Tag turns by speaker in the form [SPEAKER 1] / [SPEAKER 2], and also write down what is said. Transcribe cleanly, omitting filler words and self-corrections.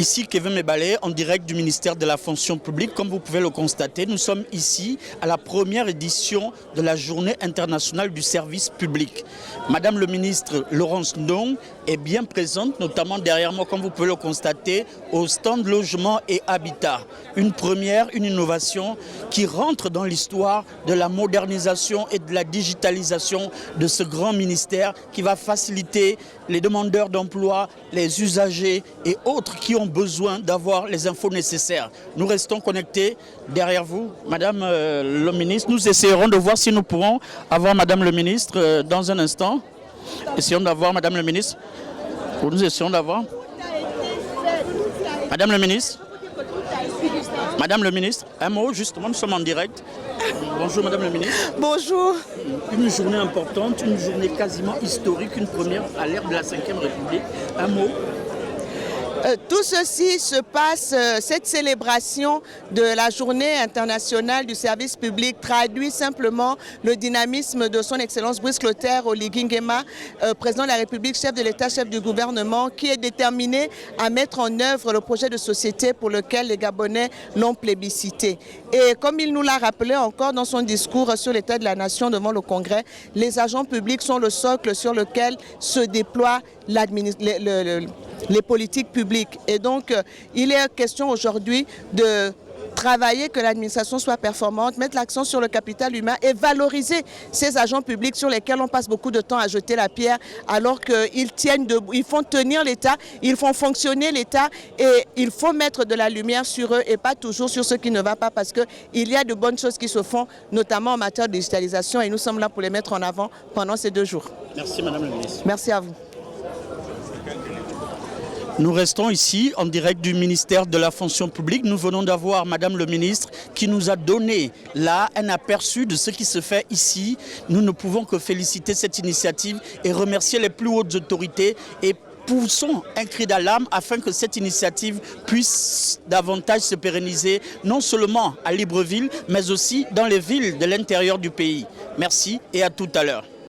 [SPEAKER 1] Ici Kevin Mebalé, en direct du ministère de la fonction publique. Comme vous pouvez le constater, nous sommes ici à la première édition de la Journée internationale du service public. Madame le ministre Laurence Ndong est bien présente, notamment derrière moi, comme vous pouvez le constater, au stand logement et habitat. Une première, une innovation qui rentre dans l'histoire de la modernisation et de la digitalisation de ce grand ministère qui va faciliter les demandeurs d'emploi, les usagers et autres qui ont besoin d'avoir les infos nécessaires. Nous restons connectés derrière vous, Madame le ministre. Nous essayerons de voir si nous pourrons avoir Madame le ministre dans un instant. Essayons d'avoir Madame le ministre. Nous essayons d'avoir Madame le ministre. Madame le ministre, un mot justement, nous sommes en direct. Bonjour Madame le ministre.
[SPEAKER 2] Bonjour.
[SPEAKER 1] Une journée importante, une journée quasiment historique, une première à l'ère de la 5e République. Un mot.
[SPEAKER 2] Tout ceci se passe, cette célébration de la Journée internationale du service public traduit simplement le dynamisme de son Excellence Brice Clotaire Oligui Nguema, président de la République, chef de l'État, chef du gouvernement, qui est déterminé à mettre en œuvre le projet de société pour lequel les Gabonais l'ont plébiscité. Et comme il nous l'a rappelé encore dans son discours sur l'état de la nation devant le Congrès, les agents publics sont le socle sur lequel se déploient les politiques publiques. Et donc, il est question aujourd'hui de travailler que l'administration soit performante, mettre l'accent sur le capital humain et valoriser ces agents publics sur lesquels on passe beaucoup de temps à jeter la pierre alors qu'ils tiennent debout, ils font tenir l'État, ils font fonctionner l'État et il faut mettre de la lumière sur eux et pas toujours sur ce qui ne va pas parce qu'il y a de bonnes choses qui se font, notamment en matière de digitalisation et nous sommes là pour les mettre en avant pendant ces 2 jours.
[SPEAKER 1] Merci Madame la ministre.
[SPEAKER 2] Merci à vous.
[SPEAKER 1] Nous restons ici en direct du ministère de la fonction publique. Nous venons d'avoir Madame le ministre qui nous a donné là un aperçu de ce qui se fait ici. Nous ne pouvons que féliciter cette initiative et remercier les plus hautes autorités et poussons un cri d'alarme afin que cette initiative puisse davantage se pérenniser, non seulement à Libreville, mais aussi dans les villes de l'intérieur du pays. Merci et à tout à l'heure.